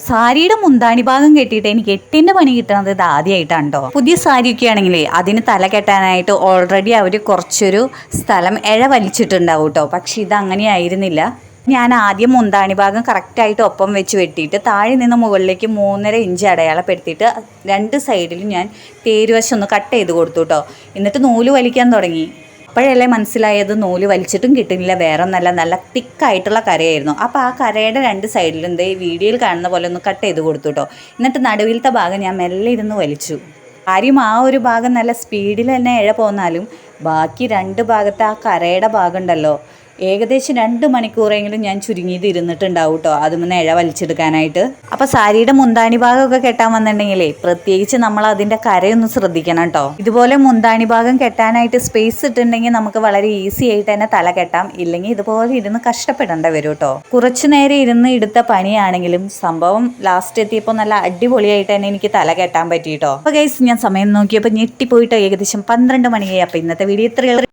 സാരിയുടെ മുന്താണി ഭാഗം കെട്ടിയിട്ട് എനിക്ക് എട്ടിന്റെ പണി കിട്ടുന്നത് ഇത് ആദ്യമായിട്ടാണ് കേട്ടോ. പുതിയ സാരിയൊക്കെ ആണെങ്കിലേ അതിന് തല കെട്ടാനായിട്ട് ഓൾറെഡി അവർ കുറച്ചൊരു സ്ഥലം വലിച്ചിട്ടുണ്ടാവും കേട്ടോ. പക്ഷെ ഇത് അങ്ങനെയായിരുന്നില്ല. ഞാൻ ആദ്യം മുന്താണി ഭാഗം കറക്റ്റായിട്ട് ഒപ്പം വെച്ച് വെട്ടിയിട്ട് താഴെ നിന്ന് മുകളിലേക്ക് 3.5 ഇഞ്ച് അടയാളപ്പെടുത്തിയിട്ട് രണ്ട് സൈഡിലും ഞാൻ തേരുവശം ഒന്ന് കട്ട് ചെയ്ത് കൊടുത്തു കേട്ടോ. എന്നിട്ട് നൂല് വലിക്കാൻ തുടങ്ങി. അപ്പോഴല്ലേ മനസ്സിലായത് നൂല് വലിച്ചിട്ടും കിട്ടുന്നില്ല. വേറെ ഒന്നല്ല, നല്ല തിക്കായിട്ടുള്ള കരയായിരുന്നു. അപ്പോൾ ആ കരയുടെ രണ്ട് സൈഡിലും വീഡിയോയിൽ കാണുന്ന പോലെ ഒന്ന് കട്ട് ചെയ്ത് കൊടുത്തു കേട്ടോ. എന്നിട്ട് നടുവിലത്തെ ഭാഗം ഞാൻ മെല്ലെ ഇരുന്ന് വലിച്ചു. കാര്യം ആ ഒരു ഭാഗം നല്ല സ്പീഡിൽ തന്നെ പോന്നാലും ബാക്കി രണ്ട് ഭാഗത്തെ ആ കരയുടെ ഭാഗം ഉണ്ടല്ലോ, ഏകദേശം 2 മണിക്കൂറെങ്കിലും ഞാൻ ചുരുങ്ങിയത് ഇരുന്നിട്ടുണ്ടാവും കേട്ടോ അതുമെന്ന് വലിച്ചെടുക്കാനായിട്ട്. അപ്പോൾ സാരിയുടെ മുന്താണി ഭാഗമൊക്കെ കെട്ടാൻ വന്നിട്ടുണ്ടെങ്കിലേ പ്രത്യേകിച്ച് നമ്മൾ അതിൻ്റെ കരയൊന്ന് ശ്രദ്ധിക്കണം കേട്ടോ. ഇതുപോലെ മുന്താണി ഭാഗം കെട്ടാനായിട്ട് സ്പേസ് ഇട്ടുണ്ടെങ്കിൽ നമുക്ക് വളരെ ഈസി ആയിട്ട് തന്നെ തല കെട്ടാം. ഇല്ലെങ്കിൽ ഇതുപോലെ ഇരുന്ന് കഷ്ടപ്പെടേണ്ട വരും കേട്ടോ. കുറച്ചു നേരം ഇരുന്ന് എടുത്ത പണിയാണെങ്കിലും സംഭവം ലാസ്റ്റ് എത്തിയപ്പോൾ നല്ല അടിപൊളിയായിട്ട് തന്നെ എനിക്ക് തല കെട്ടാൻ പറ്റി കേട്ടോ. അപ്പോൾ ഗൈസ്, ഞാൻ സമയം നോക്കിയപ്പോൾ ഞെട്ടിപ്പോയിട്ടോ. ഏകദേശം 12 മണിയായി. അപ്പോൾ ഇന്നത്തെ വീഡിയോ ഇത്രയുള്ള